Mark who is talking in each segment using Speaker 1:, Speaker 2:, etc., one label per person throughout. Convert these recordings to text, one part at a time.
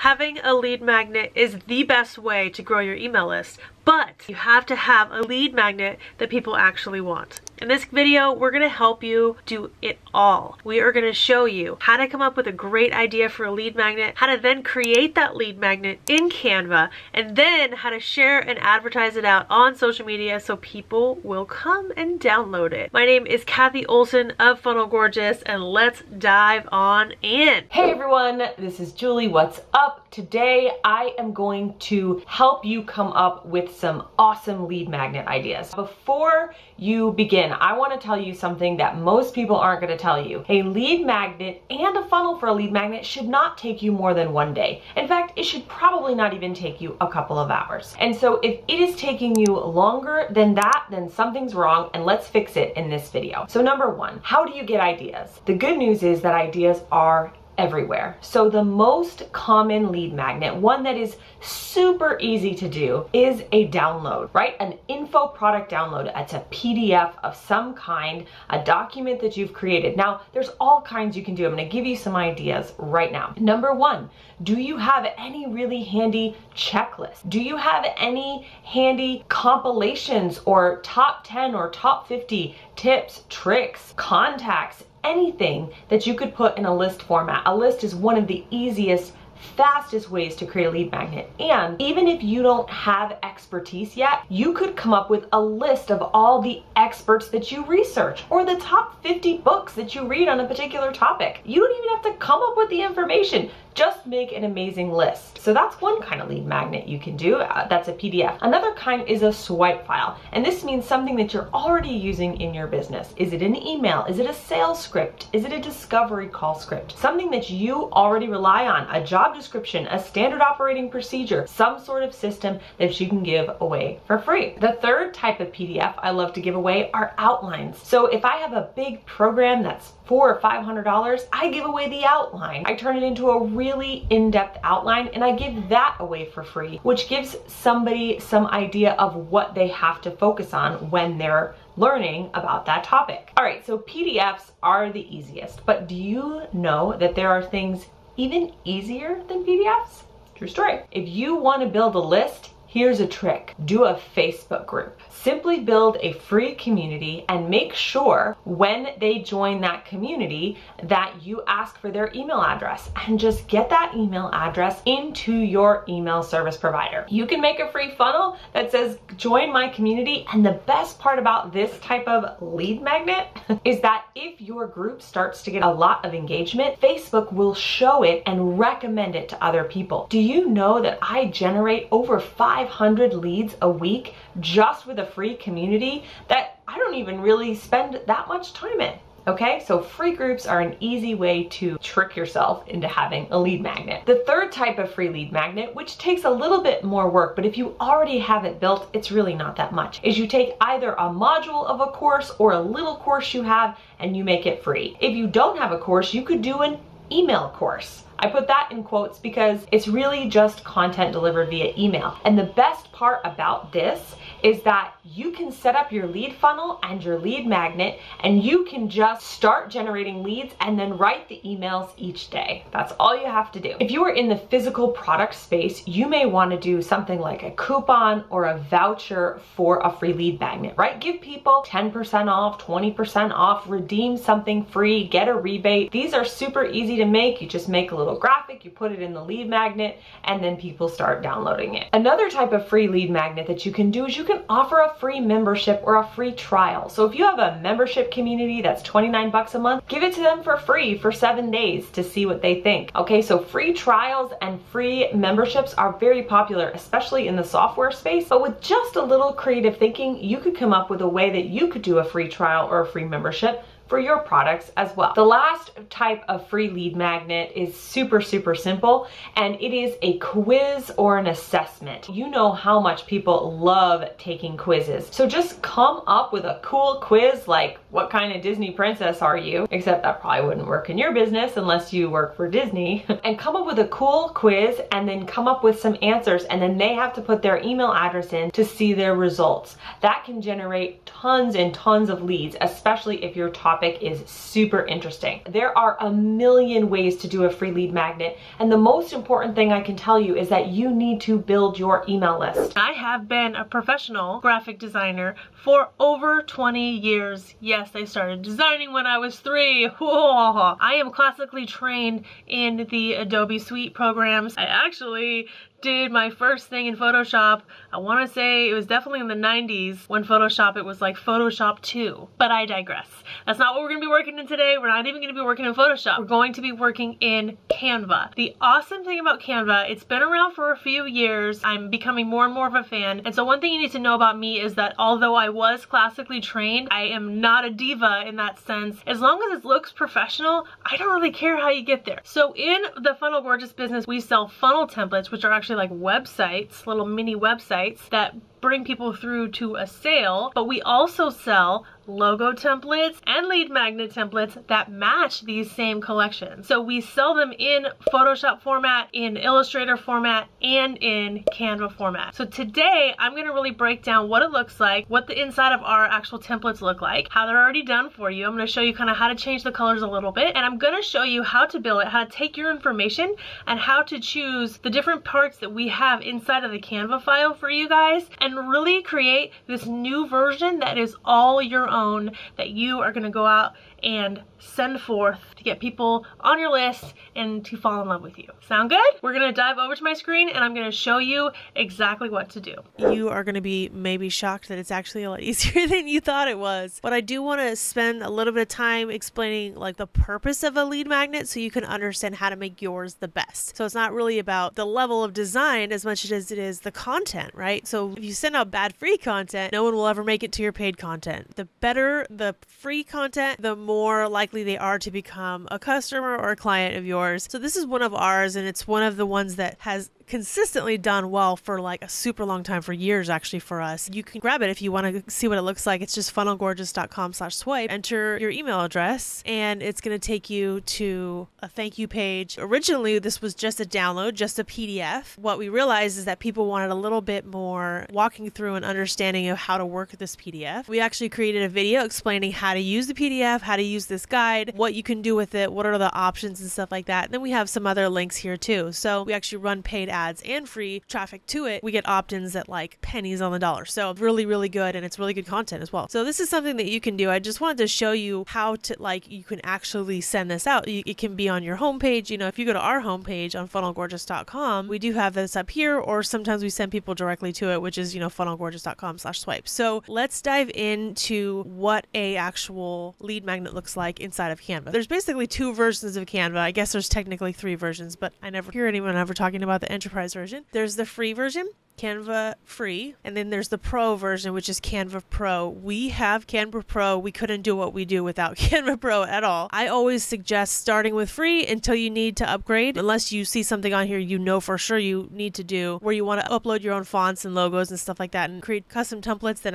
Speaker 1: Having a lead magnet is the best way to grow your email list, but you have to have a lead magnet that people actually want. In this video, we're going to help you do it all. We are going to show you how to come up with a great idea for a lead magnet, how to then create that lead magnet in Canva, and then how to share and advertise it out on social media so people will come and download it. My name is Kathy Olson of Funnel Gorgeous, and let's dive on in.
Speaker 2: Hey everyone, this is Julie. What's up? Today I am going to help you come up with some awesome lead magnet ideas. Before you begin, I want to tell you something that most people aren't going to tell you. A lead magnet and a funnel for a lead magnet should not take you more than one day. In fact, it should probably not even take you a couple of hours. And so if it is taking you longer than that, then something's wrong, and let's fix it in this video. So number one, how do you get ideas? The good news is that ideas are everywhere. So the most common lead magnet, one that is super easy to do, is a download, right? An info product download. It's a PDF of some kind, a document that you've created. Now, there's all kinds you can do. I'm going to give you some ideas right now. Number one, do you have any really handy checklists? Do you have any handy compilations or top 10 or top 50 tips, tricks, contacts, anything that you could put in a list format? A list is one of the easiest, fastest ways to create a lead magnet. And even if you don't have expertise yet, you could come up with a list of all the experts that you research or the top 50 books that you read on a particular topic. You don't even have to come up with the information. Just make an amazing list. So that's one kind of lead magnet you can do. That's a PDF. Another kind is a swipe file. And this means something that you're already using in your business. Is it an email? Is it a sales script? Is it a discovery call script? Something that you already rely on, a job description, a standard operating procedure, some sort of system that you can give away for free. The third type of PDF I love to give away are outlines. So if I have a big program that's $400 or $500, I give away the outline. I turn it into a really in-depth outline and I give that away for free, which gives somebody some idea of what they have to focus on when they're learning about that topic. All right, so PDFs are the easiest, but do you know that there are things even easier than PDFs? True story. If you want to build a list, here's a trick. Do a Facebook group. Simply build a free community and make sure when they join that community that you ask for their email address, and just get that email address into your email service provider. You can make a free funnel that says join my community, and the best part about this type of lead magnet is that if your group starts to get a lot of engagement, Facebook will show it and recommend it to other people. Do you know that I generate over 500 leads a week just with a free community that I don't even really spend that much time in? Okay, so free groups are an easy way to trick yourself into having a lead magnet. The third type of free lead magnet, which takes a little bit more work, but if you already have it built, it's really not that much, is you take either a module of a course or a little course you have and you make it free. If you don't have a course, you could do an email course. I put that in quotes because it's really just content delivered via email. And the best part about this is that you can set up your lead funnel and your lead magnet, and you can just start generating leads and then write the emails each day. That's all you have to do. If you are in the physical product space, you may want to do something like a coupon or a voucher for a free lead magnet, right? Give people 10% off, 20% off, redeem something free, get a rebate. These are super easy to make. You just make a little graphic, you put it in the lead magnet, and then people start downloading it. Another type of free lead magnet that you can do is you can offer a free membership or a free trial. So if you have a membership community that's 29 bucks a month, give it to them for free for 7 days to see what they think. Okay, so free trials and free memberships are very popular, especially in the software space. But with just a little creative thinking, you could come up with a way that you could do a free trial or a free membership for your products as well. The last type of free lead magnet is super simple, and it is a quiz or an assessment. You know how much people love taking quizzes. So just come up with a cool quiz like, what kind of Disney princess are you? Except that probably wouldn't work in your business unless you work for Disney. And come up with a cool quiz and then come up with some answers, and then they have to put their email address in to see their results. That can generate tons and tons of leads, especially if your topic topic is super interesting. There are a million ways to do a free lead magnet, and the most important thing I can tell you is that you need to build your email list.
Speaker 1: I have been a professional graphic designer for over 20 years. Yes, I started designing when I was 3. Whoa. I am classically trained in the Adobe Suite programs. I actually did my first thing in Photoshop. I want to say it was definitely in the 90s when Photoshop, it was like Photoshop 2. But I digress. That's not what we're going to be working in today. We're not even going to be working in Photoshop. We're going to be working in Canva. The awesome thing about Canva, it's been around for a few years. I'm becoming more and more of a fan. And so one thing you need to know about me is that although I was classically trained, I am not a diva in that sense. As long as it looks professional, I don't really care how you get there. So in the Funnel Gorgeous business, we sell funnel templates, which are actually like websites, little mini websites that bring people through to a sale, but we also sell logo templates and lead magnet templates that match these same collections. So we sell them in Photoshop format, in Illustrator format, and in Canva format. So today I'm going to really break down what it looks like, what the inside of our actual templates look like, how they're already done for you. I'm going to show you kind of how to change the colors a little bit, and I'm going to show you how to build it, how to take your information, and how to choose the different parts that we have inside of the Canva file for you guys, and really create this new version that is all your own, that you are going to go out and send forth to get people on your list and to fall in love with you. Sound good? We're going to dive over to my screen and I'm going to show you exactly what to do. You are going to be maybe shocked that it's actually a lot easier than you thought it was. But I do want to spend a little bit of time explaining like the purpose of a lead magnet so you can understand how to make yours the best. So it's not really about the level of design as much as it is the content, right? So if you send out bad free content, no one will ever make it to your paid content. The better the free content, the more likely they are to become a customer or a client of yours. So this is one of ours, and it's one of the ones that has consistently done well for like a super long time, for years actually for us. You can grab it if you want to see what it looks like. It's just funnelgorgeous.com/swipe. Enter your email address and it's going to take you to a thank you page. Originally this was just a download, just a PDF. What we realized is that people wanted a little bit more walking through and understanding of how to work with this PDF. We actually created a video explaining how to use the PDF, how to use this guide, what you can do with it, what are the options and stuff like that. And then we have some other links here too. So we actually run paid ads and free traffic to it. We get opt-ins at like pennies on the dollar. So really, really good, and it's really good content as well. So this is something that you can do. I just wanted to show you how to, like, you can actually send this out. It can be on your homepage. You know, if you go to our homepage on funnelgorgeous.com, we do have this up here, or sometimes we send people directly to it, which is, you know, funnelgorgeous.com/swipe. So let's dive into what a actual lead magnet looks like inside of Canva. There's basically 2 versions of Canva. I guess there's technically 3 versions, but I never hear anyone ever talking about the enterprise version. There's the free version, Canva free, and then there's the pro version, which is Canva Pro. We have Canva Pro. We couldn't do what we do without Canva Pro at all. I always suggest starting with free until you need to upgrade, unless you see something on here you know for sure you need to do, where you want to upload your own fonts and logos and stuff like that and create custom templates. Then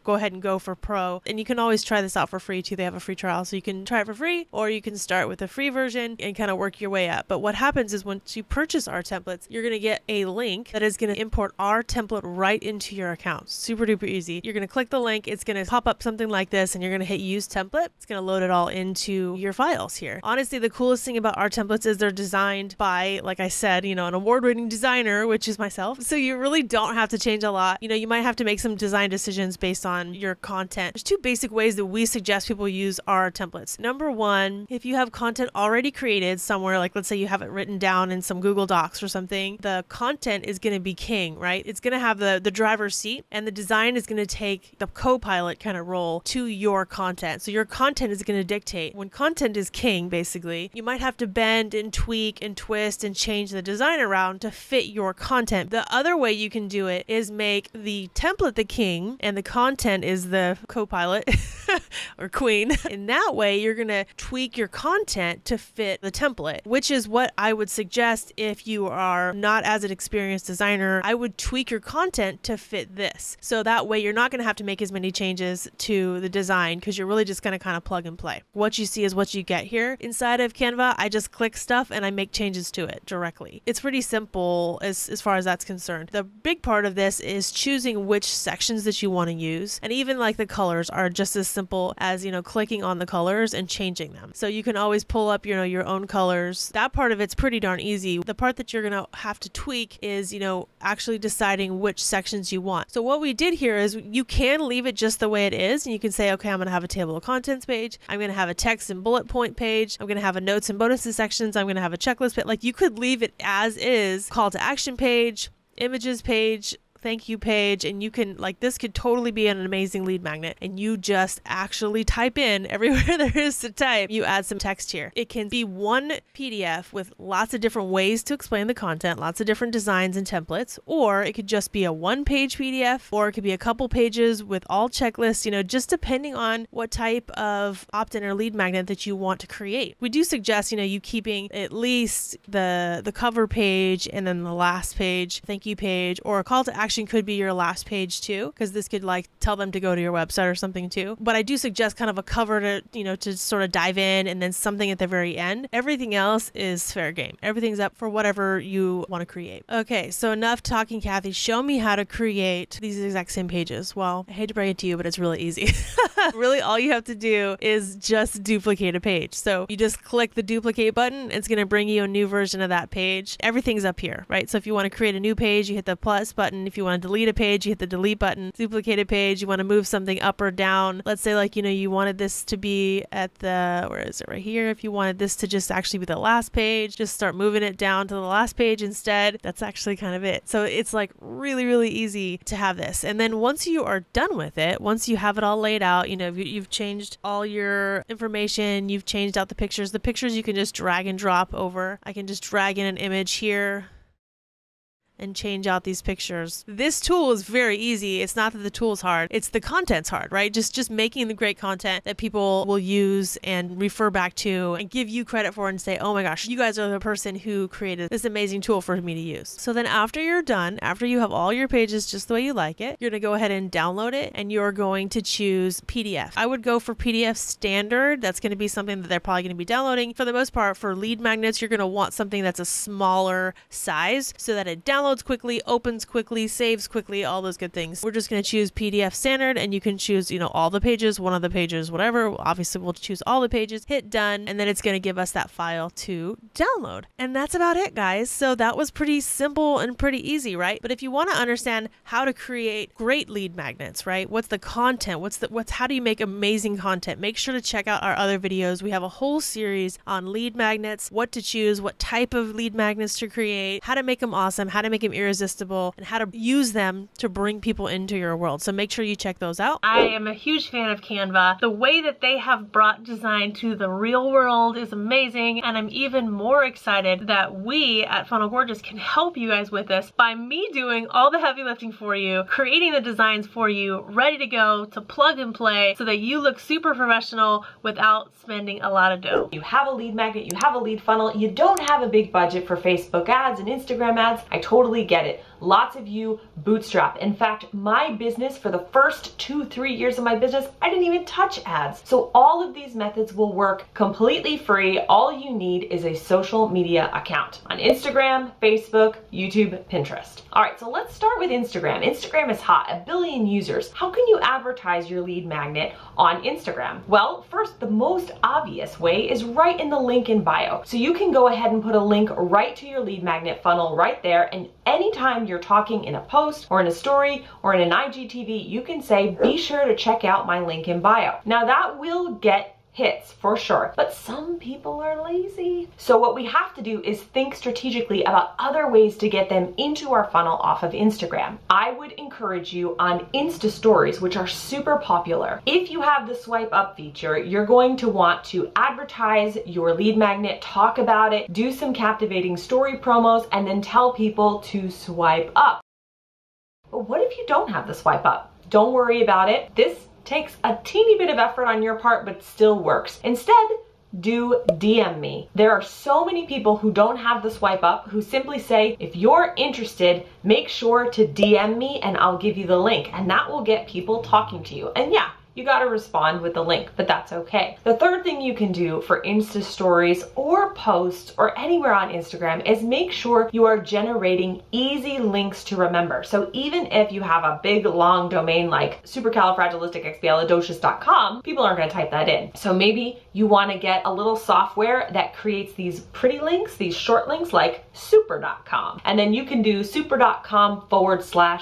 Speaker 1: go ahead and go for Pro. And you can always try this out for free too. They have a free trial, so you can try it for free, or you can start with the free version and kind of work your way up. But what happens is once you purchase our templates, you're going to get a link that is going to import our template right into your account. Super duper easy. You're going to click the link. It's going to pop up something like this, and you're going to hit use template. It's going to load it all into your files here. Honestly, the coolest thing about our templates is they're designed by, like I said, you know, an award-winning designer, which is myself. So you really don't have to change a lot. You know, you might have to make some design decisions based on your content. There's 2 basic ways that we suggest people use our templates. Number 1, if you have content already created somewhere, like let's say you have it written down in some Google Docs or something, the content is going to be king, right? It's going to have the driver's seat, and the design is going to take the co-pilot kind of role to your content. So your content is going to dictate. When content is king, basically, you might have to bend and tweak and twist and change the design around to fit your content. The other way you can do it is make the template the king and the content is the co-pilot or queen. In that way, you're going to tweak your content to fit the template, which is what I would suggest if you are not as an experienced designer. I would could tweak your content to fit this. So that way you're not going to have to make as many changes to the design because you're really just going to kind of plug and play. What you see is what you get here. Inside of Canva, I just click stuff and I make changes to it directly. It's pretty simple as far as that's concerned. The big part of this is choosing which sections that you want to use. And even like the colors are just as simple as, clicking on the colors and changing them. So you can always pull up, your own colors. That part of it's pretty darn easy. The part that you're going to have to tweak is, actually deciding which sections you want. So what we did here is you can leave it just the way it is. And you can say, okay, I'm going to have a table of contents page. I'm going to have a text and bullet point page. I'm going to have a notes and bonuses sections. I'm going to have a checklist page. Like you could leave it as is, call to action page, images page, thank you page, and you can, this could totally be an amazing lead magnet, and you just actually type in everywhere there is to type. You add some text here. It can be one PDF with lots of different ways to explain the content, lots of different designs and templates, or it could just be a one-page PDF, or it could be a couple pages with all checklists, just depending on what type of opt-in or lead magnet that you want to create. We do suggest, you keeping at least the cover page and then the last page, thank you page, or a call to action could be your last page too, because this could tell them to go to your website or something too. But I do suggest kind of a cover to sort of dive in, and then something at the very end. Everything else is fair game. Everything's up for whatever you want to create. Okay, so enough talking, Kathy. Show me how to create these exact same pages. Well, I hate to break it to you, but it's really easy. Really, all you have to do is just duplicate a page. So you just click the duplicate button. It's going to bring you a new version of that page. Everything's up here, right? So if you want to create a new page, you hit the plus button. If you want to delete a page, you hit the delete button. Duplicate a page, you want to move something up or down. Let's say you wanted this to be at the, where is it, right here? If you wanted this to just actually be the last page, just start moving it down to the last page instead. That's actually kind of it. So it's really, really easy to have this. And then once you are done with it, once you have it all laid out, you've changed all your information, you've changed out the pictures you can just drag and drop over. I can just drag in an image here and change out these pictures. This tool is very easy. It's not that the tool's hard, it's the content's hard, right? Just making the great content that people will use and refer back to and give you credit for and say, oh my gosh, you guys are the person who created this amazing tool for me to use. So then after you're done, after you have all your pages just the way you like it, you're gonna go ahead and download it, and you're going to choose PDF. I would go for PDF standard. That's gonna be something that they're probably gonna be downloading. For the most part, for lead magnets, you're gonna want something that's a smaller size so that it downloads quickly, opens quickly, saves quickly, all those good things. We're just going to choose PDF standard, and you can choose, all the pages, one of the pages, whatever. Obviously, we'll choose all the pages, hit done, and then it's going to give us that file to download. And that's about it, guys. So that was pretty simple and pretty easy, right? But if you want to understand how to create great lead magnets, right? What's the content? How do you make amazing content? Make sure to check out our other videos. We have a whole series on lead magnets, what to choose, what type of lead magnets to create, how to make them awesome, how to make them irresistible, and how to use them to bring people into your world. So make sure you check those out. I am a huge fan of Canva. The way that they have brought design to the real world is amazing, and I'm even more excited that we at Funnel Gorgeous can help you guys with this by me doing all the heavy lifting for you, creating the designs for you, ready to go to plug and play so that you look super professional without spending a lot of dough. You have a lead magnet, you have a lead funnel, you don't have a big budget for Facebook ads and Instagram ads. I totally get it. Lots of you bootstrap. In fact, my business, for the first 2-3 years of my business, I didn't even touch ads. So all of these methods will work completely free. All you need is a social media account on Instagram, Facebook, YouTube, Pinterest. All right, so let's start with Instagram. Instagram is hot, 1 billion users. How can you advertise your lead magnet on Instagram? Well, first, the most obvious way is right in the link in bio. So you can go ahead and put a link right to your lead magnet funnel right there, and anytime you're talking in a post or in a story or in an IGTV, you can say, be sure to check out my link in bio. Now that will get hits for sure, but some people are lazy. So what we have to do is think strategically about other ways to get them into our funnel off of Instagram. I would encourage you on Insta stories, which are super popular. If you have the swipe up feature, you're going to want to advertise your lead magnet, talk about it, do some captivating story promos, and then tell people to swipe up. But what if you don't have the swipe up? Don't worry about it. This takes a teeny bit of effort on your part, but still works. Instead,
Speaker 2: do DM me. There are so many people who don't have the swipe up who simply say, if you're interested, make sure to DM me and I'll give you the link. And that will get people talking to you. And yeah, you gotta respond with the link, but that's okay. The third thing you can do for Insta stories or posts or anywhere on Instagram is make sure you are generating easy links to remember. So even if you have a big long domain like supercalifragilisticexpialidocious.com, people aren't gonna type that in. So maybe you wanna get a little software that creates these pretty links, these short links like super.com. And then you can do super.com/free.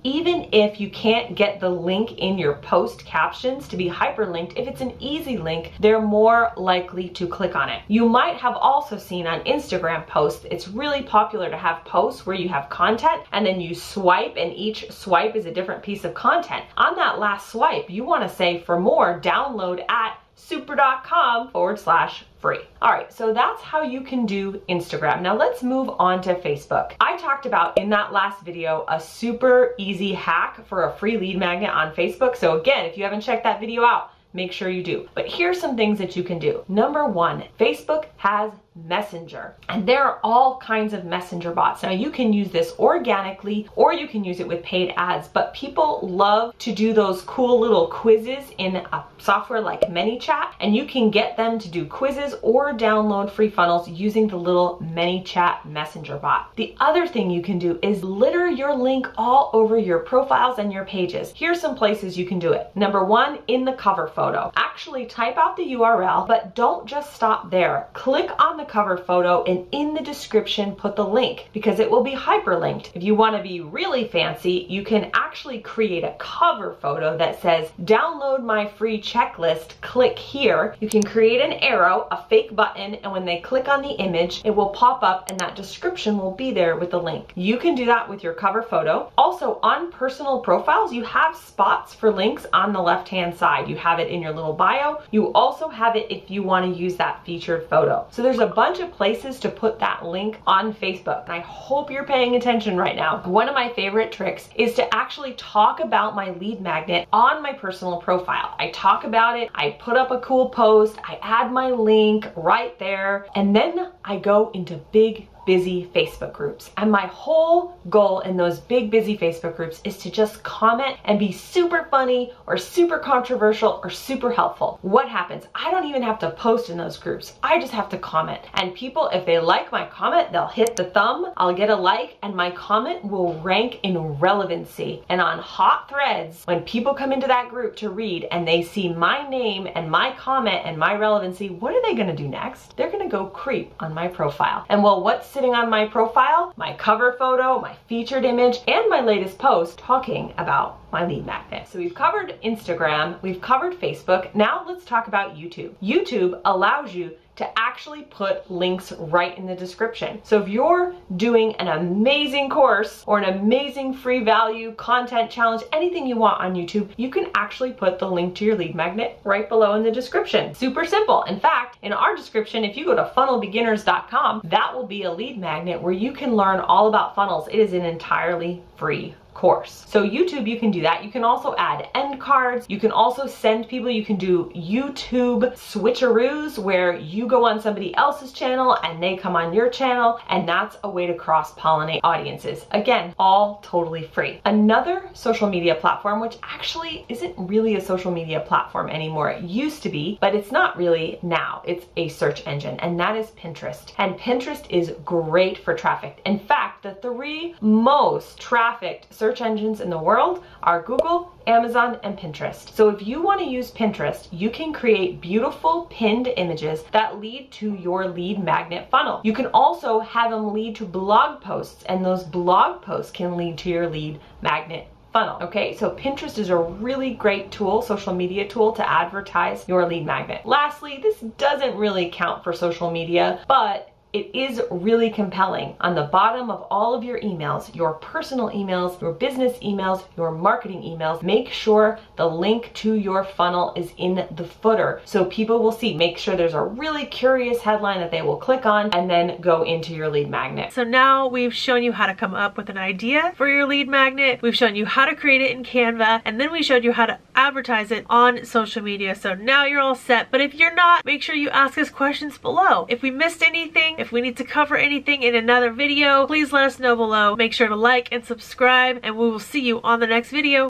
Speaker 2: Even if you can't get the link in your post captions to be hyperlinked, if it's an easy link, they're more likely to click on it. You might have also seen on Instagram posts, it's really popular to have posts where you have content and then you swipe and each swipe is a different piece of content. On that last swipe, you want to say for more, download at super.com/free. All right, so that's how you can do Instagram. Now let's move on to Facebook. I talked about in that last video a super easy hack for a free lead magnet on Facebook. So again, if you haven't checked that video out, make sure you do. But here's some things that you can do. Number one, Facebook has Messenger, and there are all kinds of messenger bots. Now you can use this organically or you can use it with paid ads, but people love to do those cool little quizzes in a software like ManyChat, and you can get them to do quizzes or download free funnels using the little ManyChat messenger bot. The other thing you can do is litter your link all over your profiles and your pages. Here's some places you can do it. Number one, in the cover photo. Actually type out the URL, but don't just stop there. Click on the cover photo and in the description put the link because it will be hyperlinked. If you want to be really fancy, you can actually create a cover photo that says download my free checklist, click here. You can create an arrow, a fake button, and when they click on the image, it will pop up and that description will be there with the link. You can do that with your cover photo. Also on personal profiles, you have spots for links on the left-hand side. You have it in your little bio. You also have it if you want to use that featured photo. So there's a bunch of places to put that link on Facebook. And I hope you're paying attention right now. One of my favorite tricks is to actually talk about my lead magnet on my personal profile. I talk about it, I put up a cool post, I add my link right there, and then I go into big busy Facebook groups. And my whole goal in those big busy Facebook groups is to just comment and be super funny or super controversial or super helpful. What happens? I don't even have to post in those groups. I just have to comment. And people, if they like my comment, they'll hit the thumb, I'll get a like, and my comment will rank in relevancy. And on hot threads, when people come into that group to read and they see my name and my comment and my relevancy, what are they gonna do next? They're gonna go creep on my profile. And well, what's sitting on my profile? My cover photo, my featured image, and my latest post talking about my lead magnet. So we've covered Instagram, we've covered Facebook. Now let's talk about YouTube. YouTube allows you to actually put links right in the description. So if you're doing an amazing course or an amazing free value content challenge, anything you want on YouTube, you can actually put the link to your lead magnet right below in the description. Super simple. In fact, in our description, if you go to funnelbeginners.com, that will be a lead magnet where you can learn all about funnels. It is an entirely free course. So YouTube, you can do that. You can also add end cards. You can also send people, you can do YouTube switcheroos where you go on somebody else's channel and they come on your channel, and that's a way to cross-pollinate audiences. Again, all totally free. Another social media platform, which actually isn't really a social media platform anymore. It used to be, but it's not really now. It's a search engine, and that is Pinterest. And Pinterest is great for traffic. In fact, the 3 most trafficked search engines in the world are Google, Amazon, and Pinterest. So if you want to use Pinterest, you can create beautiful pinned images that lead to your lead magnet funnel. You can also have them lead to blog posts, and those blog posts can lead to your lead magnet funnel. Okay, so Pinterest is a really great tool, social media tool, to advertise your lead magnet. Lastly, this doesn't really count for social media, but it is really compelling. On the bottom of all of your emails, your personal emails, your business emails, your marketing emails, make sure the link to your funnel is in the footer so people will see. Make sure there's a really curious headline that they will click on and then go into your lead magnet.
Speaker 1: So now we've shown you how to come up with an idea for your lead magnet. We've shown you how to create it in Canva, and then we showed you how to advertise it on social media. So now you're all set. But if you're not, make sure you ask us questions below. If we missed anything, if we need to cover anything in another video, please let us know below. Make sure to like and subscribe, and we will see you on the next video.